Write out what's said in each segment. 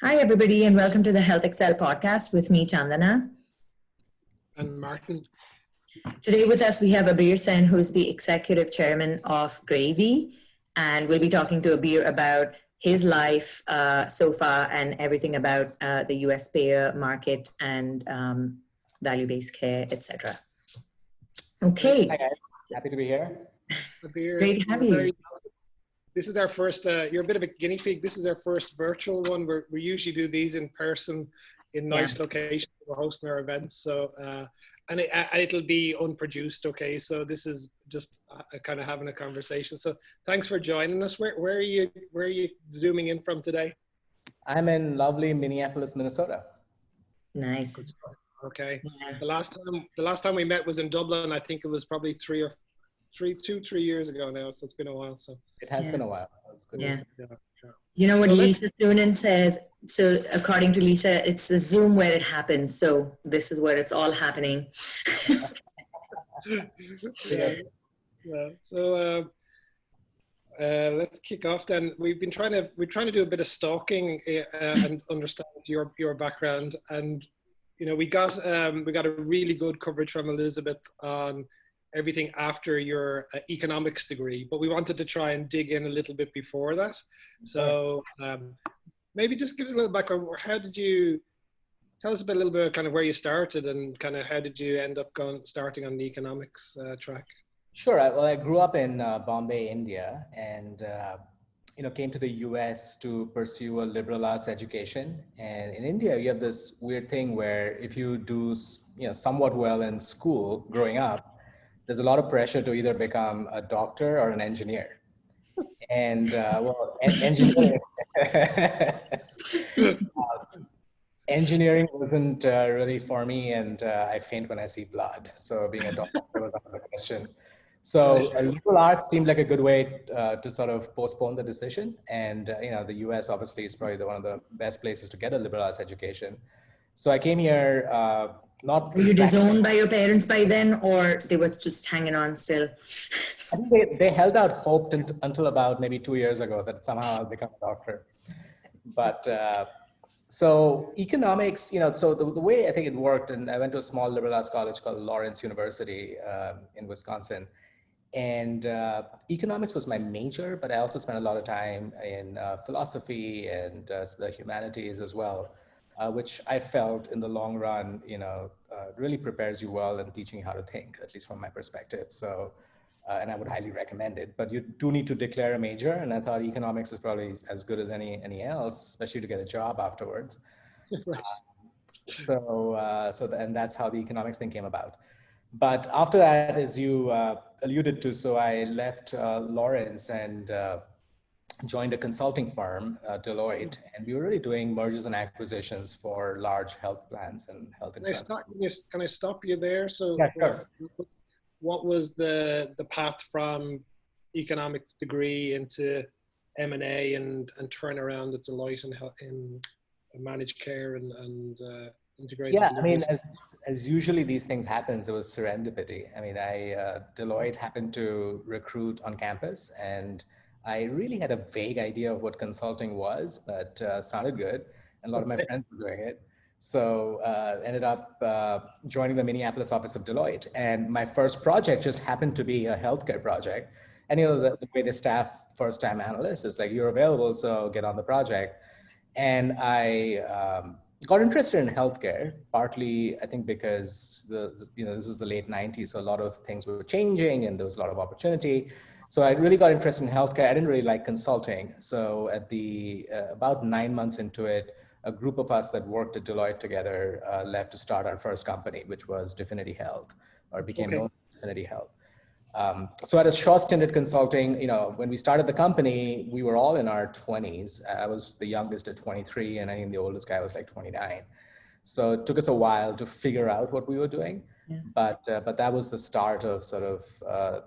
Hi, everybody, and welcome to the Health Excel podcast with me, Chandana. And Martin. Today with us, we have Abir Sen, who's the executive chairman of Gravie, and we'll be talking to Abir about his life so far and everything about the US payer market and value-based care, etc. Okay. Hi, guys. Happy to be here. Abir, Great to have you. This is our first, you're a bit of a guinea pig. This is our first virtual one. We usually do these in person in nice locations. We're hosting our events. So, and it'll be unproduced, okay? So this is just kind of having a conversation. So thanks for joining us. Where are you zooming in from today? I'm in lovely Minneapolis, Minnesota. Nice. Okay. Yeah. The last time we met was in Dublin. I think it was probably 3 years ago now. So it's been a while. So it has been a while. It's good. Yeah. Yeah. You know what Lisa Noonan says? So according to Lisa, it's the Zoom where it happens. So this is where it's all happening. Yeah. So let's kick off then. We're trying to do a bit of stalking and understand your background. And you know, we got a really good coverage from Elizabeth on everything after your economics degree, but we wanted to try and dig in a little bit before that. So maybe just give us a little background. Tell us a little bit kind of where you started and kind of how did you end up starting on the economics track? Sure. Well, I grew up in Bombay, India, and came to the US to pursue a liberal arts education. And in India, you have this weird thing where if you do somewhat well in school growing up, there's a lot of pressure to either become a doctor or an engineer. And engineering wasn't really for me, and I faint when I see blood. So being a doctor was out of the question. So liberal arts seemed like a good way to sort of postpone the decision. And the US obviously is probably one of the best places to get a liberal arts education. So I came here. Were you disowned by your parents by then, or they was just hanging on still? I think they held out hope until about maybe 2 years ago that somehow I'll become a doctor. But so economics, so the way I think it worked, and I went to a small liberal arts college called Lawrence University in Wisconsin. And economics was my major, but I also spent a lot of time in philosophy and the humanities as well. Which I felt in the long run, really prepares you well in teaching you how to think, at least from my perspective. So, and I would highly recommend it. But you do need to declare a major, and I thought economics is probably as good as any else, especially to get a job afterwards. Right. And that's how the economics thing came about. But after that, as you alluded to, so I left Lawrence and joined a consulting firm, Deloitte, and we were really doing mergers and acquisitions for large health plans and health insurance. Can I stop you there? So yeah, sure. What was the path from economics degree into M&A and turnaround at Deloitte and in managed care and integrated? Yeah, I mean, as usually these things happens, it was serendipity. I mean, Deloitte happened to recruit on campus, and I really had a vague idea of what consulting was, but sounded good. And a lot of my friends were doing it. So ended up joining the Minneapolis office of Deloitte. And my first project just happened to be a healthcare project. And the way they staff first-time analysts is like, you're available, so get on the project. And I got interested in healthcare, partly I think because this was the late 90s, so a lot of things were changing and there was a lot of opportunity. So I really got interested in healthcare. I didn't really like consulting. So at about 9 months into it, a group of us that worked at Deloitte together left to start our first company, which was Dfinity Health, or became known as Dfinity Health. So at a short stint at consulting, when we started the company, we were all in our 20s. I was the youngest at 23, and I think the oldest guy was like 29. So it took us a while to figure out what we were doing. Yeah. But that was the start of sort of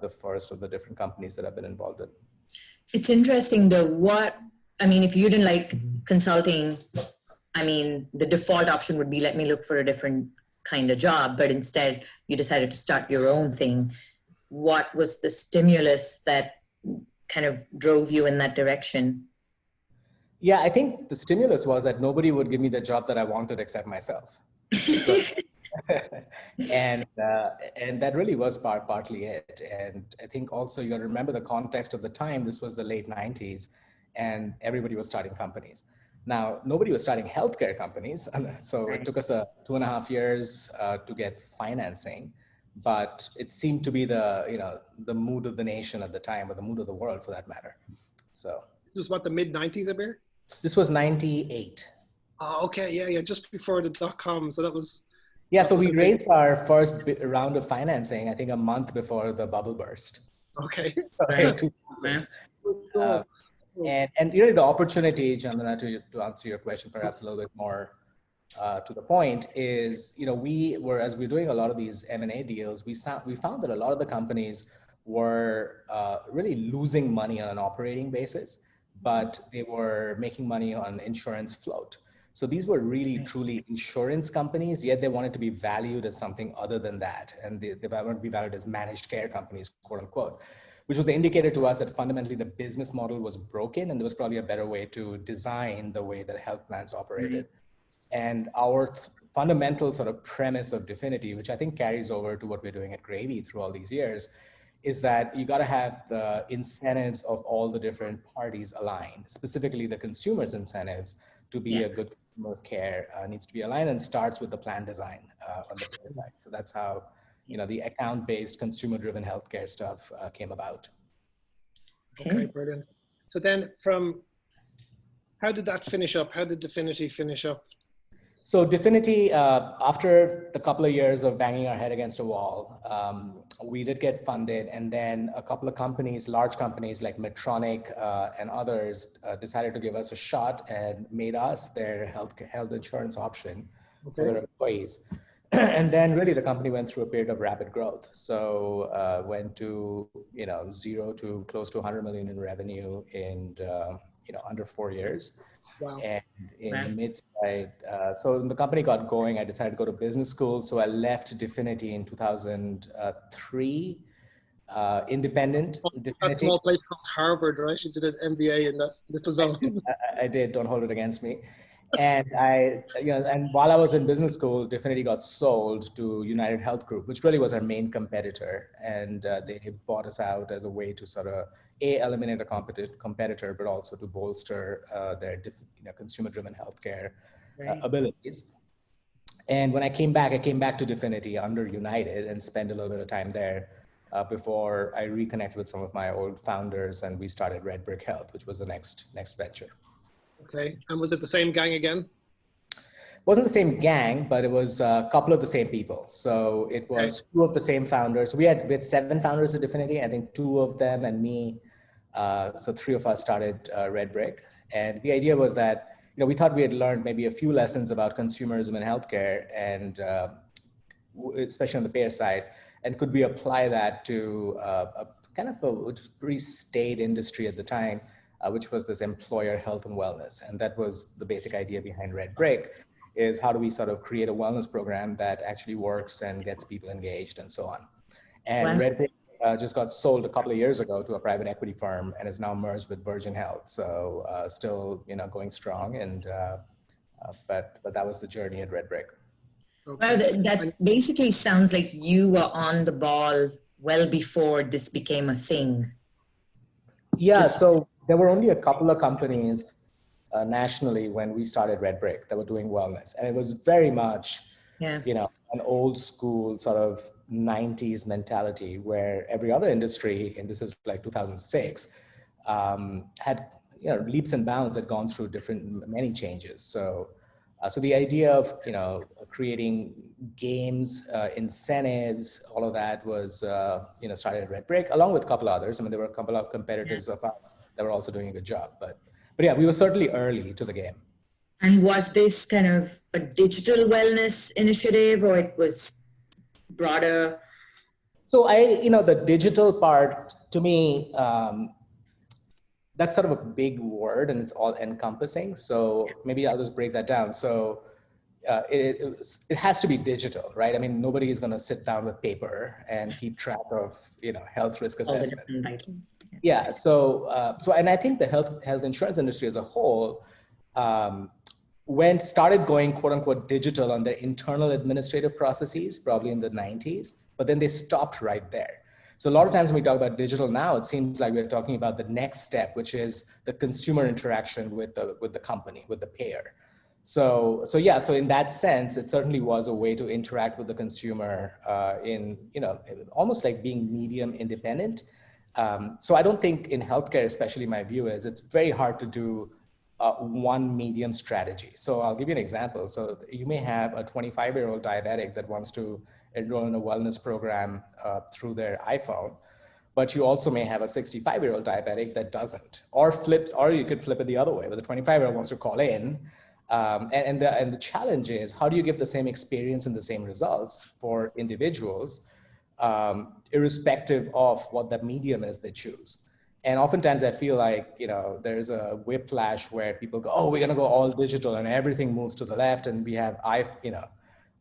the first of the different companies that I've been involved in. It's interesting though, if you didn't like consulting, the default option would be, let me look for a different kind of job, but instead you decided to start your own thing. What was the stimulus that kind of drove you in that direction? Yeah, I think the stimulus was that nobody would give me the job that I wanted except myself. So, and that really was partly it. And I think also you got to remember the context of the time. This was the late 90s, and everybody was starting companies. Now, nobody was starting healthcare companies, so it took us 2.5 years to get financing. But it seemed to be the mood of the nation at the time, or the mood of the world for that matter. So This was what, the mid 90s, Abir? this was 98. Oh, okay, yeah, just before the .com. So that was. Yeah, that so was we the thing. raised our first round of financing, I think a month before the bubble burst. Okay. In 2000. Cool. And really the opportunity, Chandana, to answer your question perhaps a little bit more to the point is, as we're doing a lot of these M&A deals, we found that a lot of the companies were really losing money on an operating basis, but they were making money on insurance float. So these were really truly insurance companies, yet they wanted to be valued as something other than that. And they wanted to be valued as managed care companies, quote unquote, which was the indicator to us that fundamentally the business model was broken and there was probably a better way to design the way that health plans operated. And our fundamental sort of premise of Dfinity, which I think carries over to what we're doing at Gravie through all these years, is that you got to have the incentives of all the different parties aligned, specifically the consumer's incentives to be a good customer of care needs to be aligned, and starts with the plan design on the payer side. So that's how the account-based consumer-driven healthcare stuff came about. Okay, brilliant. So then how did that finish up? How did Dfinity finish up? So Dfinity, after the couple of years of banging our head against a wall, we did get funded, and then a couple of companies, large companies like Medtronic and others, decided to give us a shot and made us their health insurance option for their employees. And then really the company went through a period of rapid growth. So went to 0 to close to 100 million in revenue in under 4 years. Wow. And in the mid-side, so when the company got going, I decided to go to business school. So I left Dfinity in 2003, independent. That small place called Harvard, right? You did an MBA in that little zone. I did, don't hold it against me. And and while I was in business school, Dfinity got sold to United Health Group, which really was our main competitor. And they bought us out as a way to sort of eliminate a competitor, but also to bolster their consumer-driven healthcare abilities. And when I came back to Dfinity under United and spent a little bit of time there before I reconnected with some of my old founders, and we started Red Brick Health, which was the next venture. Okay, and was it the same gang again? Wasn't the same gang, but it was a couple of the same people. So it was two of the same founders. We had 7 founders at Dfinity. I think 2 of them and me. So 3 of us started Red Brick. And the idea was that, we thought we had learned maybe a few lessons about consumerism in healthcare, and especially on the payer side. And could we apply that to a kind of a pretty staid industry at the time, which was this employer health and wellness. And that was the basic idea behind Red Brick, is how do we sort of create a wellness program that actually works and gets people engaged and so on. And Red Brick just got sold a couple of years ago to a private equity firm and is now merged with Virgin Health. So still, going strong. And but that was the journey at Red Brick. Okay. Well, that basically sounds like you were on the ball well before this became a thing. Yeah, so there were only a couple of companies nationally when we started Red Brick that were doing wellness. And it was very much, an old school sort of 90s mentality where every other industry, and this is like 2006, had, leaps and bounds, had gone through many changes. So the idea of, creating games, incentives, all of that was, started at Red Brick, along with a couple others. I mean, there were a couple of competitors of us that were also doing a good job. But yeah, we were certainly early to the game. And was this kind of a digital wellness initiative, or it was broader? So the digital part, to me, that's sort of a big word and it's all encompassing. So maybe I'll just break that down. So it has to be digital, right? I mean, nobody is going to sit down with paper and keep track of, health risk All the assessment. different rankings. Yeah. So and I think the health insurance industry as a whole started going quote unquote digital on their internal administrative processes, probably in the 90s, but then they stopped right there. So a lot of times when we talk about digital now, it seems like we're talking about the next step, which is the consumer interaction with the company, with the payer. So in that sense, it certainly was a way to interact with the consumer in almost like being medium independent. So I don't think in healthcare, especially my view is it's very hard to do one medium strategy. So I'll give you an example. So you may have a 25-year-old diabetic that wants to enroll in a wellness program through their iPhone, but you also may have a 65-year-old diabetic that doesn't, or you could flip it the other way, but the 25-year-old wants to call in. And the challenge is, how do you give the same experience and the same results for individuals, irrespective of what the medium is they choose? And oftentimes I feel like, there's a whiplash where people go, oh, we're going to go all digital and everything moves to the left. And we have,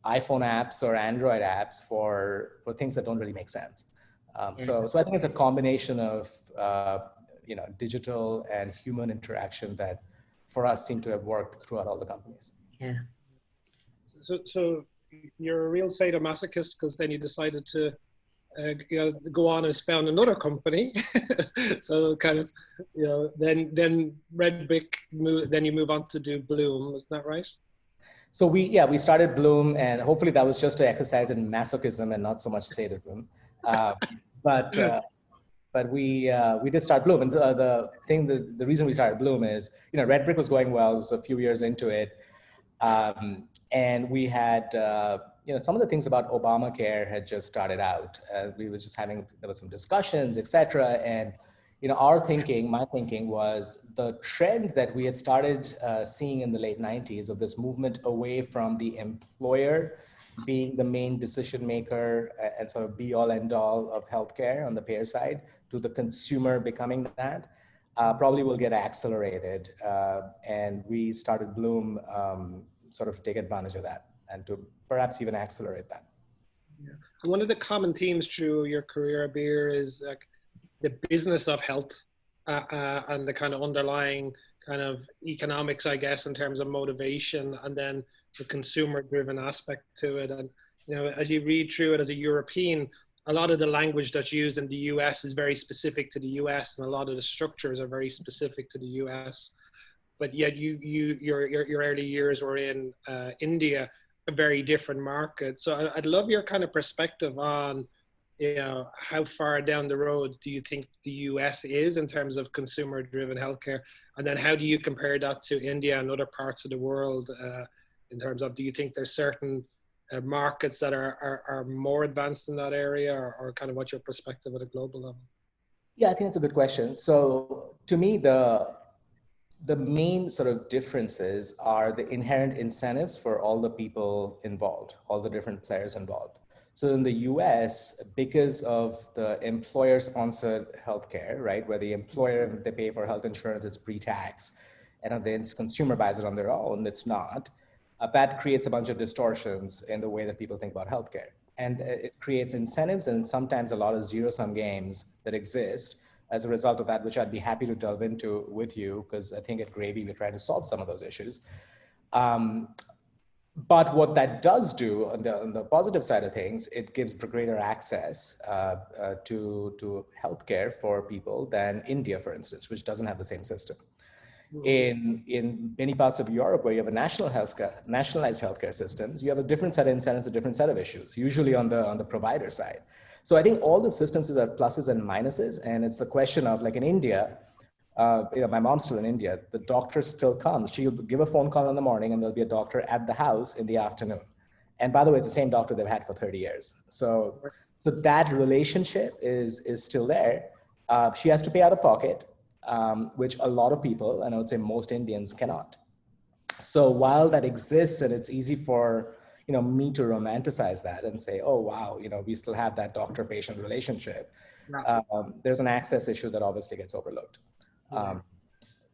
iPhone apps or Android apps for things that don't really make sense. So I think it's a combination of, digital and human interaction that for us seem to have worked throughout all the companies. Yeah. So you're a real sadomasochist because then you decided to go on and found another company. So kind of, then Red Brick, then you move on to do Bloom, isn't that right? So we started Bloom, and hopefully that was just to exercise in masochism and not so much sadism. But we did start Bloom, and the reason we started Bloom is, Red Brick was going well. It was a few years into it. And we had, some of the things about Obamacare had just started out. We were just there were some discussions, et cetera. And, my thinking was the trend that we had started seeing in the late 90s of this movement away from the employer being the main decision maker and sort of be all end all of healthcare on the payer side to the consumer becoming that. Probably will get accelerated. And we started Bloom sort of to take advantage of that and to perhaps even accelerate that. Yeah. One of the common themes through your career, Abir, is like the business of health and the kind of underlying kind of economics, I guess, in terms of motivation, and then the consumer-driven aspect to it. And, as you read through it as a European, a lot of the language that's used in the US is very specific to the US, and a lot of the structures are very specific to the US. But yet your early years were in India, a very different market. So I'd love your kind of perspective on, how far down the road do you think the US is in terms of consumer-driven healthcare? And then how do you compare that to India and other parts of the world in terms of, do you think there's certain markets that are more advanced in that area, or kind of what's your perspective at a global level? Yeah, I think that's a good question. So to me, the main sort of differences are the inherent incentives for all the people involved, all the different players involved. So in the US, because of the employer-sponsored healthcare, right, where the employer, they pay for health insurance, it's pre-tax, and then the consumer buys it on their own, it's not. That creates a bunch of distortions in the way that people think about healthcare. And it creates incentives and sometimes a lot of zero-sum games that exist as a result of that, which I'd be happy to delve into with you, because I think at Gravie, we're trying to solve some of those issues. But what that does do on the positive side of things, it gives greater access to healthcare for people than India, for instance, which doesn't have the same system. In many parts of Europe where you have a nationalized healthcare systems, you have a different set of incentives, a different set of issues, usually on the provider side. So I think all the systems are pluses and minuses, and it's the question of, like in India, my mom's still in India, the doctor still comes. She'll give a phone call in the morning and there'll be a doctor at the house in the afternoon. And by the way, it's the same doctor they've had for 30 years. So that relationship is still there. She has to pay out of pocket, which a lot of people, and I would say most Indians, cannot. So while that exists and it's easy for me to romanticize that and say, oh, wow, we still have that doctor-patient relationship, there's an access issue that obviously gets overlooked.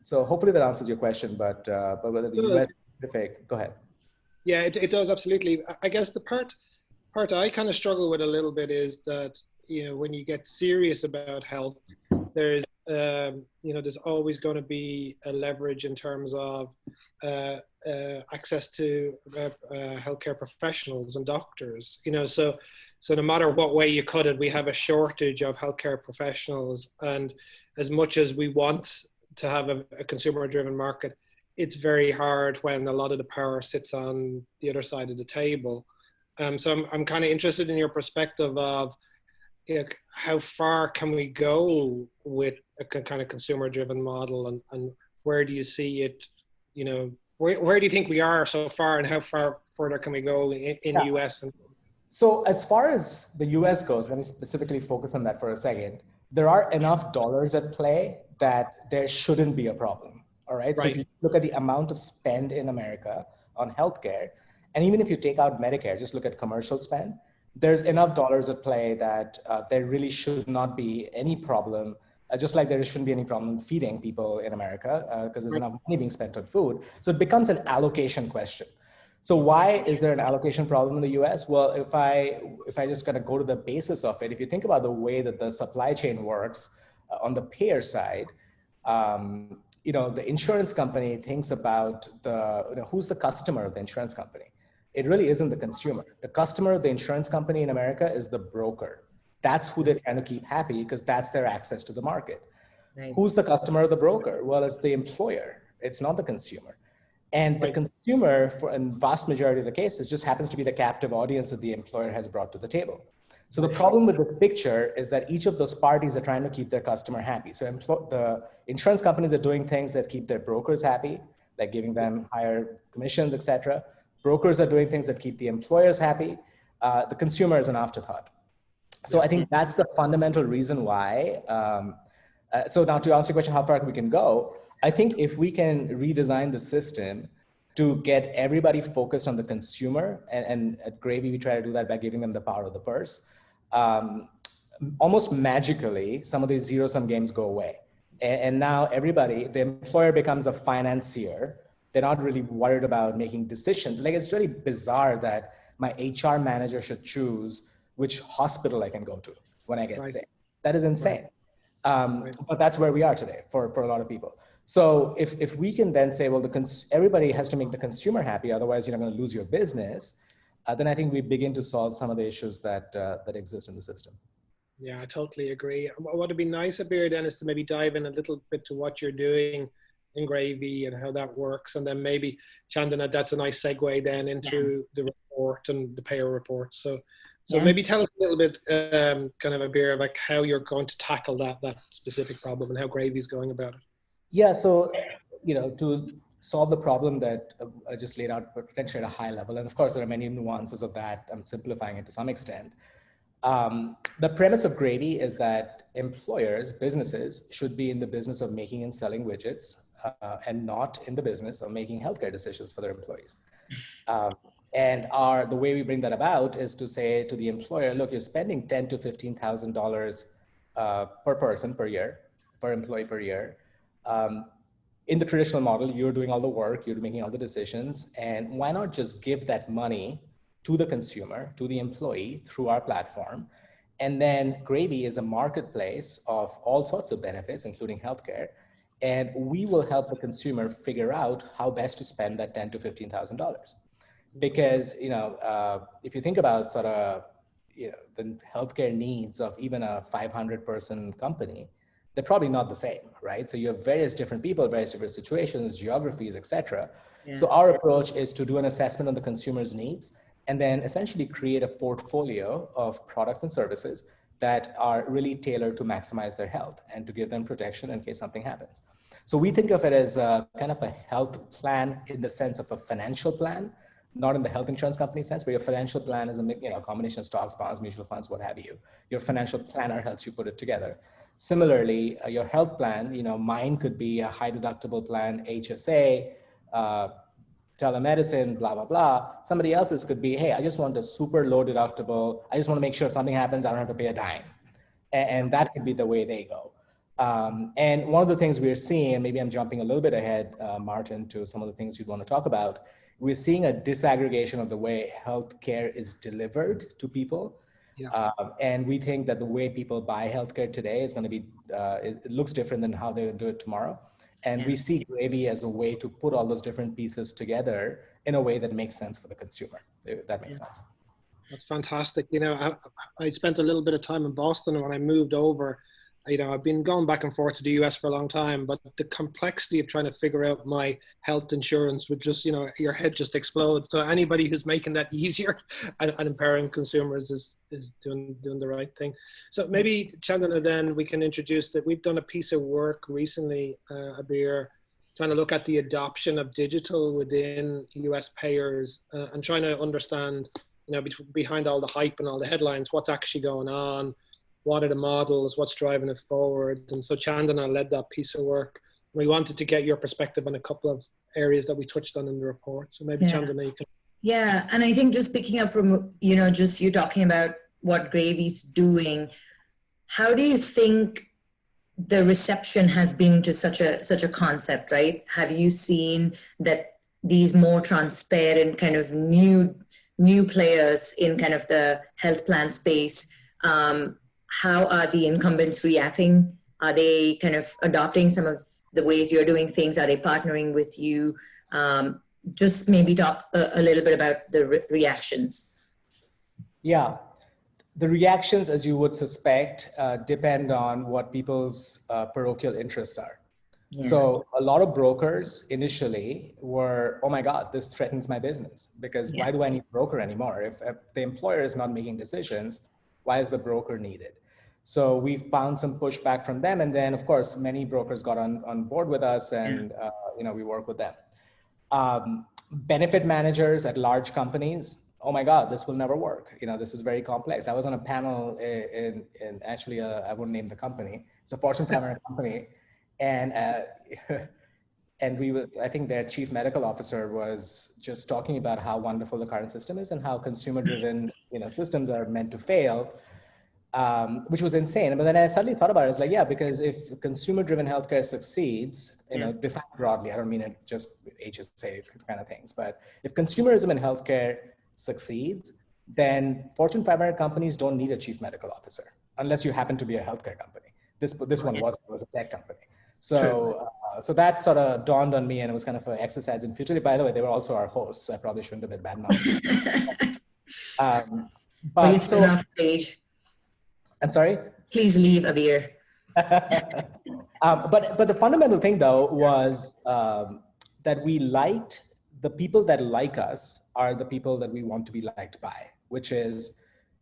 So hopefully that answers your question, but whether the US specific, go ahead. Yeah, it does absolutely. I guess the part I kind of struggle with a little bit is that, you know, when you get serious about health, there's you know, there's always going to be a leverage in terms of access to healthcare professionals and doctors. You know, so no matter what way you cut it, we have a shortage of healthcare professionals, and as much as we want to have a consumer-driven market, it's very hard when a lot of the power sits on the other side of the table. So I'm kind of interested in your perspective of, you know, how far can we go with a kind of consumer-driven model, and where do you see it? You know, where do you think we are so far, and how far further can we go in Yeah. US? And So as far as the US goes, let me specifically focus on that for a second. There are enough dollars at play that there shouldn't be a problem. All right. So if right, you look at the amount of spend in America on healthcare, and even if you take out Medicare, just look at commercial spend, there's enough dollars at play that there really should not be any problem, just like there shouldn't be any problem feeding people in America because there's right, enough money being spent on food. So it becomes an allocation question. So why is there an allocation problem in the US? Well, if I just kind of go to the basis of it, if you think about the way that the supply chain works on the payer side, you know, the insurance company thinks about who's the customer of the insurance company. It really isn't the consumer. The customer of the insurance company in America is the broker. That's who they're trying to keep happy because that's their access to the market. Right. Who's the customer of the broker? Well, it's the employer. It's not the consumer. And the right, consumer, for in vast majority of the cases, just happens to be the captive audience that the employer has brought to the table. So the problem with this picture is that each of those parties are trying to keep their customer happy. So the insurance companies are doing things that keep their brokers happy, like giving them higher commissions, et cetera. Brokers are doing things that keep the employers happy. The consumer is an afterthought. So yeah, I think that's the fundamental reason why. So now to answer your question, how far we can go, I think if we can redesign the system to get everybody focused on the consumer, and at Gravie, we try to do that by giving them the power of the purse, almost magically, some of these zero-sum games go away. And now everybody, the employer becomes a financier. They're not really worried about making decisions. Like, it's really bizarre that my HR manager should choose which hospital I can go to when I get right, sick. That is insane. right. But that's where we are today for a lot of people. So if we can then say, well, everybody has to make the consumer happy, otherwise you're not going to lose your business, then I think we begin to solve some of the issues that exist in the system. Yeah, I totally agree. What would be nice, Abir, then, is to maybe dive in a little bit to what you're doing in Gravie and how that works. And then maybe, Chandana, that's a nice segue then into the report and the payer report. So maybe tell us a little bit, kind of, Abir, like how you're going to tackle that specific problem and how Gravie is going about it. Yeah, so, to solve the problem that I just laid out potentially at a high level, and of course there are many nuances of that, I'm simplifying it to some extent. The premise of Gravie is that employers, businesses, should be in the business of making and selling widgets and not in the business of making healthcare decisions for their employees. And the way we bring that about is to say to the employer, look, you're spending $10,000 to $15,000 per person per year, per employee per year. In the traditional model, you're doing all the work, you're making all the decisions, and why not just give that money to the consumer, to the employee through our platform? And then Gravie is a marketplace of all sorts of benefits, including healthcare, and we will help the consumer figure out how best to spend that $10,000 to $15,000. Because if you think about sort of the healthcare needs of even a 500-person company, they're probably not the same, right? So you have various different people, various different situations, geographies, et cetera. Yeah. So our approach is to do an assessment on the consumer's needs and then essentially create a portfolio of products and services that are really tailored to maximize their health and to give them protection in case something happens. So we think of it as a kind of a health plan in the sense of a financial plan, not in the health insurance company sense, but your financial plan is a combination of stocks, bonds, mutual funds, what have you. Your financial planner helps you put it together. Similarly, your health plan, mine could be a high deductible plan, HSA, telemedicine, blah, blah, blah. Somebody else's could be, hey, I just want a super low deductible. I just want to make sure if something happens, I don't have to pay a dime. And that could be the way they go. And one of the things we're seeing, and maybe I'm jumping a little bit ahead, Martin, to some of the things you'd want to talk about, we're seeing a disaggregation of the way healthcare is delivered to people. Yeah. And we think that the way people buy healthcare today is going to be, it looks different than how they do it tomorrow. And we see Gravie as a way to put all those different pieces together in a way that makes sense for the consumer, if that makes sense. That's fantastic. You know, I spent a little bit of time in Boston, and when I moved over, you know, I've been going back and forth to the US for a long time, but the complexity of trying to figure out my health insurance would just, you know, your head just explodes. So anybody who's making that easier and empowering consumers is doing the right thing. So maybe, Chandana, then we can introduce that we've done a piece of work recently, Abir, trying to look at the adoption of digital within US payers and trying to understand, you know, behind all the hype and all the headlines, what's actually going on, what are the models, what's driving it forward. And so Chandana led that piece of work. We wanted to get your perspective on a couple of areas that we touched on in the report. So maybe Chandana, you can. Yeah, and I think just picking up from, you know, just you talking about what Gravie's doing, how do you think the reception has been to such a concept, right? Have you seen that these more transparent kind of new players in kind of the health plan space, how are the incumbents reacting? Are they kind of adopting some of the ways you're doing things? Are they partnering with you? Just maybe talk a little bit about the reactions. Yeah, the reactions, as you would suspect, depend on what people's parochial interests are. Yeah. So a lot of brokers initially were, oh my God, this threatens my business, because why do I need a broker anymore? If the employer is not making decisions, why is the broker needed? So we found some pushback from them. And then of course, many brokers got on board with us, and you know, we work with them. Benefit managers at large companies, oh my God, this will never work. You know, this is very complex. I was on a panel in actually, I won't name the company. It's a Fortune 500 company. And and I think their chief medical officer was just talking about how wonderful the current system is and how consumer-driven, you know, systems are meant to fail, which was insane. But then I suddenly thought about it. It's like, yeah, because if consumer-driven healthcare succeeds, you know, defined broadly, I don't mean it just HSA kind of things, but if consumerism in healthcare succeeds, then Fortune 500 companies don't need a chief medical officer unless you happen to be a healthcare company. This one was a tech company. So, so that sort of dawned on me, and it was kind of an exercise in futility. By the way, they were also our hosts. I probably shouldn't have been bad mouthing. But so, enough stage. I'm sorry? Please leave, Abir. But the fundamental thing, though, was that we liked the people that like us are the people that we want to be liked by, which is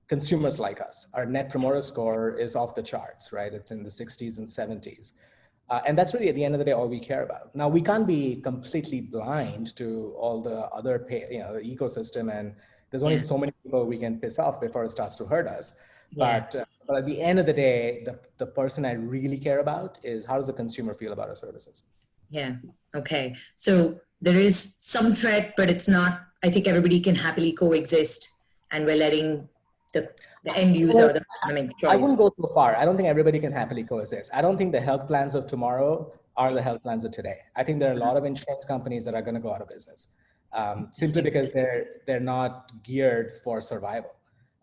consumers like us. Our net promoter score is off the charts, right? It's in the 60s and 70s. And that's really, at the end of the day, all we care about. Now, we can't be completely blind to all the other, the ecosystem, and there's only so many people we can piss off before it starts to hurt us. But at the end of the day, the person I really care about is, how does the consumer feel about our services? Yeah. Okay. So there is some threat, but it's not. I think everybody can happily coexist, and we're letting the end user, the economic choice. I wouldn't go too far. I don't think everybody can happily coexist. I don't think the health plans of tomorrow are the health plans of today. I think there are a lot of insurance companies that are going to go out of business simply because they're not geared for survival.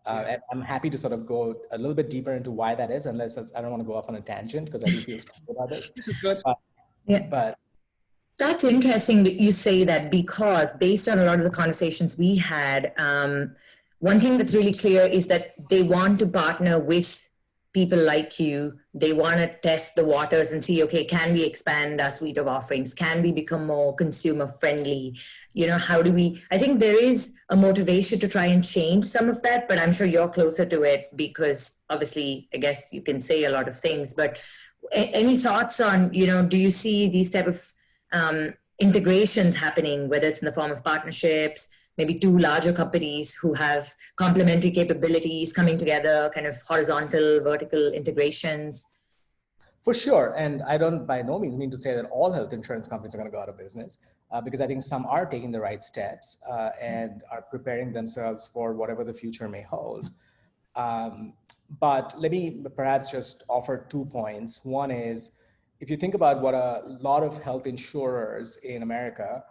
And I'm happy to sort of go a little bit deeper into why that is, unless I don't want to go off on a tangent, because I do feel strong about this. This is good. But that's interesting that you say that, because based on a lot of the conversations we had, one thing that's really clear is that they want to partner with people like you. They want to test the waters and see, okay, can we expand our suite of offerings? Can we become more consumer friendly? You know, how do we, I think there is a motivation to try and change some of that, but I'm sure you're closer to it because obviously, I guess you can say a lot of things, but any thoughts on, you know, do you see these type of integrations happening, whether it's in the form of partnerships, maybe two larger companies who have complementary capabilities coming together, kind of horizontal, vertical integrations? For sure. And I don't by no means mean to say that all health insurance companies are going to go out of business, because I think some are taking the right steps and are preparing themselves for whatever the future may hold. But let me perhaps just offer 2 points. One is, if you think about what a lot of health insurers in America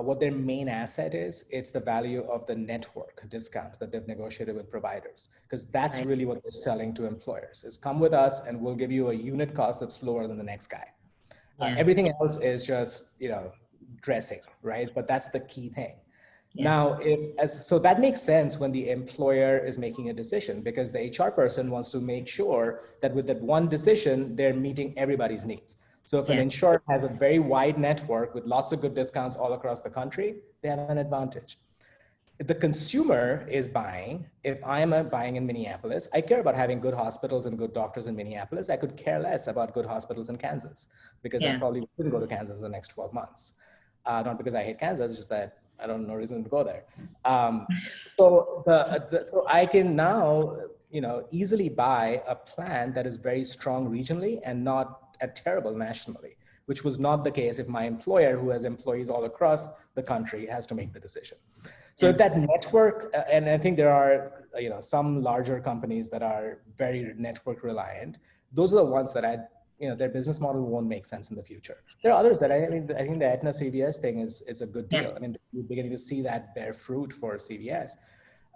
what their main asset is, it's the value of the network discount that they've negotiated with providers, because that's Right. really what they're selling to employers is come with us and we'll give you a unit cost that's lower than the next guy. Yeah. Everything else is just, dressing, right? But that's the key thing. Yeah. Now, so that makes sense when the employer is making a decision, because the HR person wants to make sure that with that one decision, they're meeting everybody's needs. So if an Yeah. insurer has a very wide network with lots of good discounts all across the country, they have an advantage. If the consumer is buying, if I'm buying in Minneapolis, I care about having good hospitals and good doctors in Minneapolis. I could care less about good hospitals in Kansas, because I Yeah. probably wouldn't go to Kansas in the next 12 months. Not because I hate Kansas, just that I don't know reason to go there. So I can now, easily buy a plan that is very strong regionally and not terrible nationally, which was not the case if my employer, who has employees all across the country, has to make the decision. So if that network, and I think there are, some larger companies that are very network reliant, those are the ones that their business model won't make sense in the future. There are others that I think the Aetna CVS thing is a good deal. Yeah. I mean, we're beginning to see that bear fruit for CVS.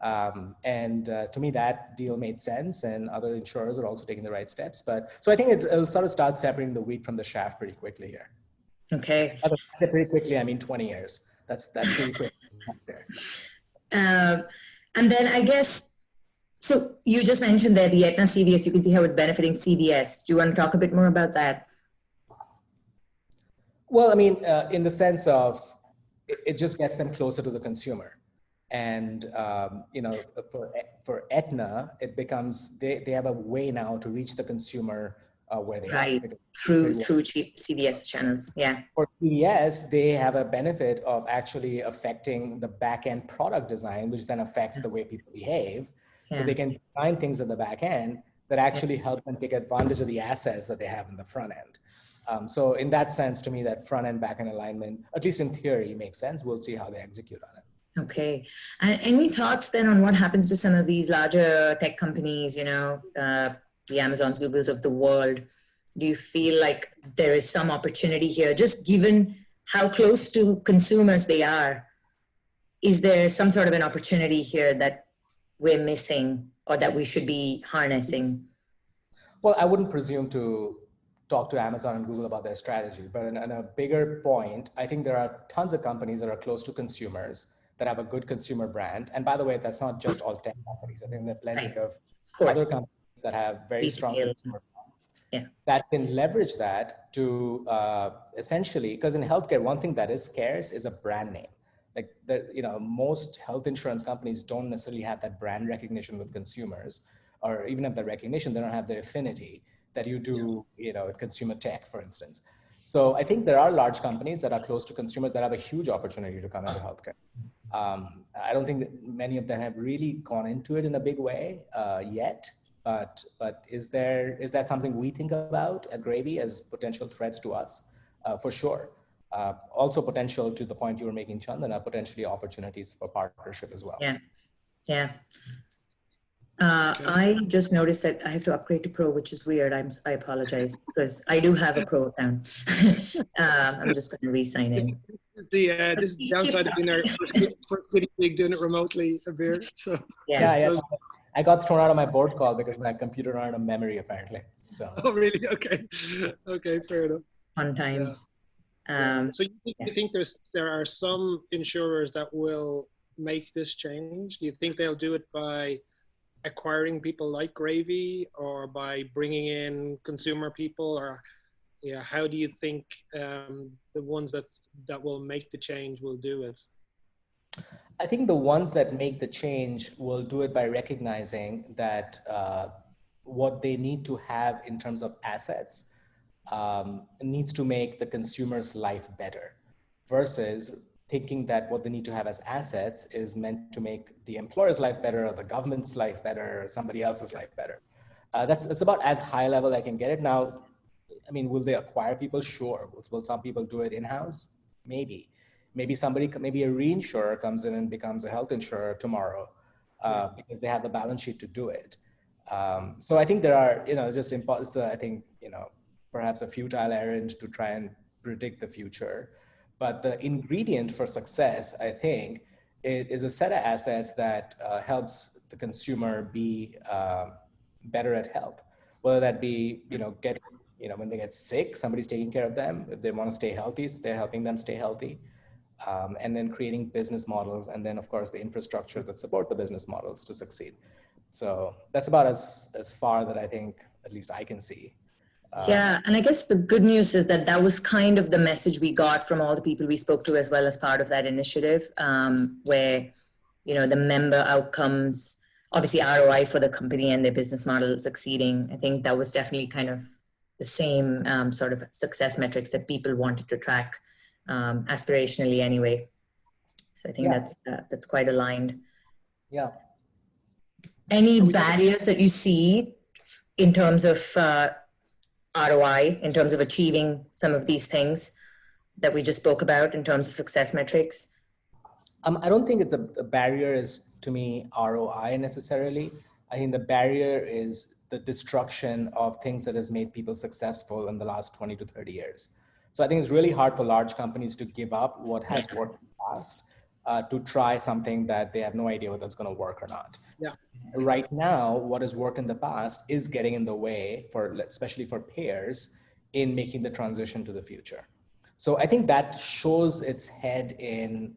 To me, that deal made sense, and other insurers are also taking the right steps. So I think it'll sort of start separating the wheat from the chaff pretty quickly here. Okay. Pretty quickly, I mean 20 years. That's pretty quick. And then I guess, so you just mentioned there the Aetna CVS, you can see how it's benefiting CVS. Do you want to talk a bit more about that? Well, I mean, in the sense of it just gets them closer to the consumer. And, for Aetna, it becomes, they have a way now to reach the consumer where they Right. are. Through CVS channels. Yeah. For CVS, they have a benefit of actually affecting the back-end product design, which then affects the way people behave. Yeah. So they can design things at the back end that actually help them take advantage of the assets that they have in the front end. So in that sense, to me, that front end, back end alignment, at least in theory, makes sense. We'll see how they execute on it. Okay. And any thoughts then on what happens to some of these larger tech companies, the Amazons, Googles of the world? Do you feel like there is some opportunity here, just given how close to consumers they are? Is there some sort of an opportunity here that we're missing or that we should be harnessing? Well, I wouldn't presume to talk to Amazon and Google about their strategy, but in a bigger point, I think there are tons of companies that are close to consumers that have a good consumer brand. And by the way, that's not just all tech companies. I think there are plenty of other companies that have very strong consumer brands that can leverage that to essentially, because in healthcare, one thing that is scarce is a brand name. Like most health insurance companies don't necessarily have that brand recognition with consumers, or even if the recognition, they don't have the affinity that you do, in consumer tech, for instance. So I think there are large companies that are close to consumers that have a huge opportunity to come into healthcare. I don't think that many of them have really gone into it in a big way yet. But is that something we think about at Gravie as potential threats to us? For sure. Also potential, to the point you were making, Chandana, potentially opportunities for partnership as well. Yeah. Yeah. I just noticed that I have to upgrade to Pro, which is weird. I apologize, because I do have a Pro account. I'm just going to re-sign in. This is the downside of being our first guinea pig doing it remotely, Abir. So yeah. I got thrown out of my board call because my computer ran out of memory, apparently. So. Oh, really? Okay. Okay, fair enough. Fun times. So you think there are some insurers that will make this change? Do you think they'll do it by acquiring people like Gravie, or by bringing in consumer people, or how do you think the ones that will make the change will do it? I think the ones that make the change will do it by recognizing that what they need to have in terms of assets needs to make the consumer's life better, versus thinking that what they need to have as assets is meant to make the employer's life better, or the government's life better, or somebody else's life better. That's about as high level I can get it now. I mean, will they acquire people? Sure. Will some people do it in-house? Maybe a reinsurer comes in and becomes a health insurer tomorrow because they have the balance sheet to do it. So I think there are, I think, perhaps a futile errand to try and predict the future. But the ingredient for success, I think, is a set of assets that helps the consumer be better at health. Whether that be, when they get sick, somebody's taking care of them. If they want to stay healthy, they're helping them stay healthy. And then creating business models, and then of course the infrastructure that support the business models to succeed. So that's about as far that I think, at least I can see. Yeah, and I guess the good news is that that was kind of the message we got from all the people we spoke to, as well as part of that initiative, where, the member outcomes, obviously ROI for the company and their business model succeeding. I think that was definitely kind of the same sort of success metrics that people wanted to track aspirationally anyway. So I think that's quite aligned. Yeah. Any barriers that you see in terms of ROI, in terms of achieving some of these things that we just spoke about in terms of success metrics? I don't think the barrier is, to me, ROI necessarily. I think the barrier is the destruction of things that has made people successful in the last 20 to 30 years. So I think it's really hard for large companies to give up what has worked in the past to try something that they have no idea whether it's going to work or not. Yeah. Right now, what has worked in the past is getting in the way, especially for payers, in making the transition to the future. So I think that shows its head in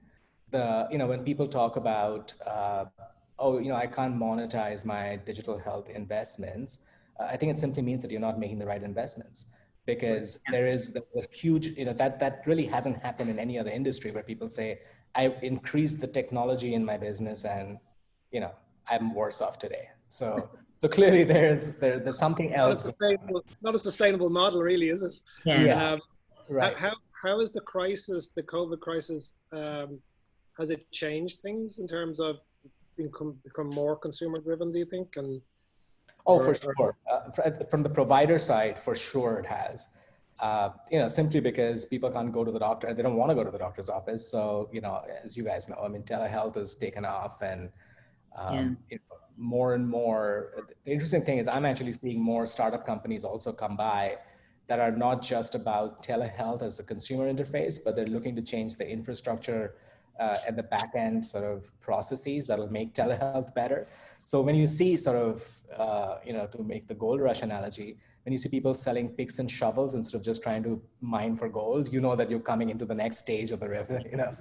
when people talk about, I can't monetize my digital health investments. I think it simply means that you're not making the right investments, because there's a huge, that really hasn't happened in any other industry, where people say, I increased the technology in my business and, I'm worse off today. So clearly there's something else. Not a sustainable model, really, is it? Yeah. Right. How is the crisis, the COVID crisis, has it changed things in terms of become more consumer driven, do you think? For sure. From the provider side, for sure it has. Simply because people can't go to the doctor. They don't want to go to the doctor's office. So, as you guys know, telehealth has taken off, and more and more. The interesting thing is I'm actually seeing more startup companies also come by that are not just about telehealth as a consumer interface, but they're looking to change the infrastructure and the back end sort of processes that'll make telehealth better. So when you see sort of, to make the gold rush analogy, when you see people selling picks and shovels instead of just trying to mine for gold, you know that you're coming into the next stage of the river, of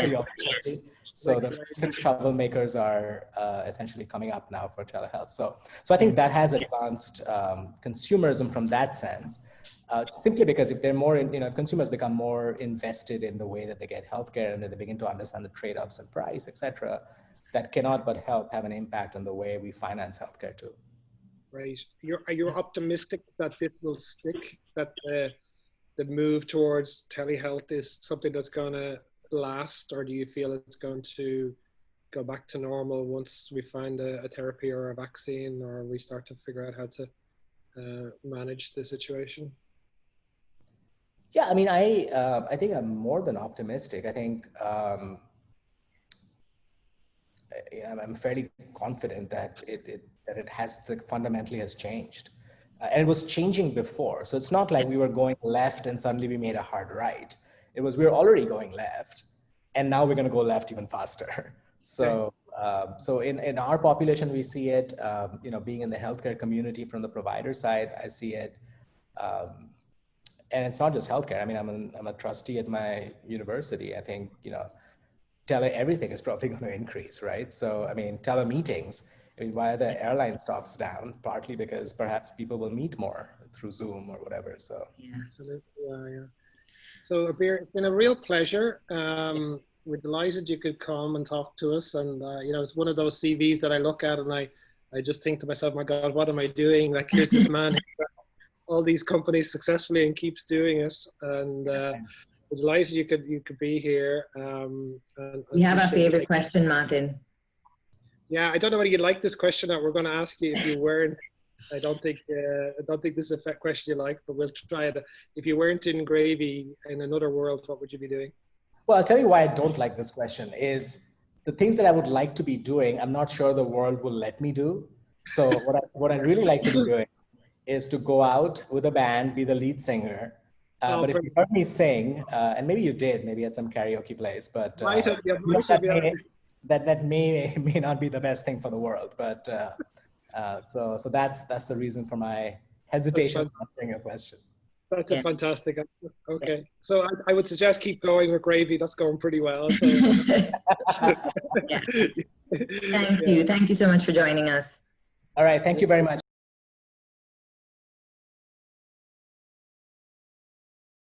the opportunity. So the picks and shovel makers are essentially coming up now for telehealth. So I think that has advanced consumerism from that sense. Simply because if they're more, consumers become more invested in the way that they get healthcare, and then they begin to understand the trade-offs and price, et cetera, that cannot but help have an impact on the way we finance healthcare too. Right. Are you optimistic that this will stick, that the move towards telehealth is something that's going to last, or do you feel it's going to go back to normal once we find a therapy or a vaccine, or we start to figure out how to manage the situation? Yeah, I think I'm more than optimistic. I think I'm fairly confident that it has fundamentally has changed, and it was changing before. So it's not like we were going left and suddenly we made a hard right. It was, we were already going left, and now we're going to go left even faster. So in our population, we see it. Being in the healthcare community from the provider side, I see it. And it's not just healthcare. I'm a trustee at my university. I think, everything is probably going to increase, right? So, telemeetings, why are the airline stocks down? Partly because perhaps people will meet more through Zoom or whatever. So, yeah, absolutely. Yeah. So, Abir, it's been a real pleasure. We're delighted you could come and talk to us. And, it's one of those CVs that I look at and I just think to myself, my God, what am I doing? Like, here's this man all these companies successfully and keeps doing it, and we're delighted you could be here. We have our favorite question, Martin. Yeah, I don't know whether you'd like this question that we're going to ask you if you weren't. I don't think this is a question you like, but we'll try it. If you weren't in Gravie in another world, what would you be doing? Well, I'll tell you why I don't like this question. Is the things that I would like to be doing, I'm not sure the world will let me do. So what I really like to be doing is to go out with a band, be the lead singer, But if you heard me sing, and maybe you did, maybe at some karaoke place, but that may not be the best thing for the world. But so that's the reason for my hesitation on answering your question. That's a fantastic answer. Okay, so I would suggest keep going with Gravie. That's going pretty well. So. Thank you so much for joining us. All right, thank you very much.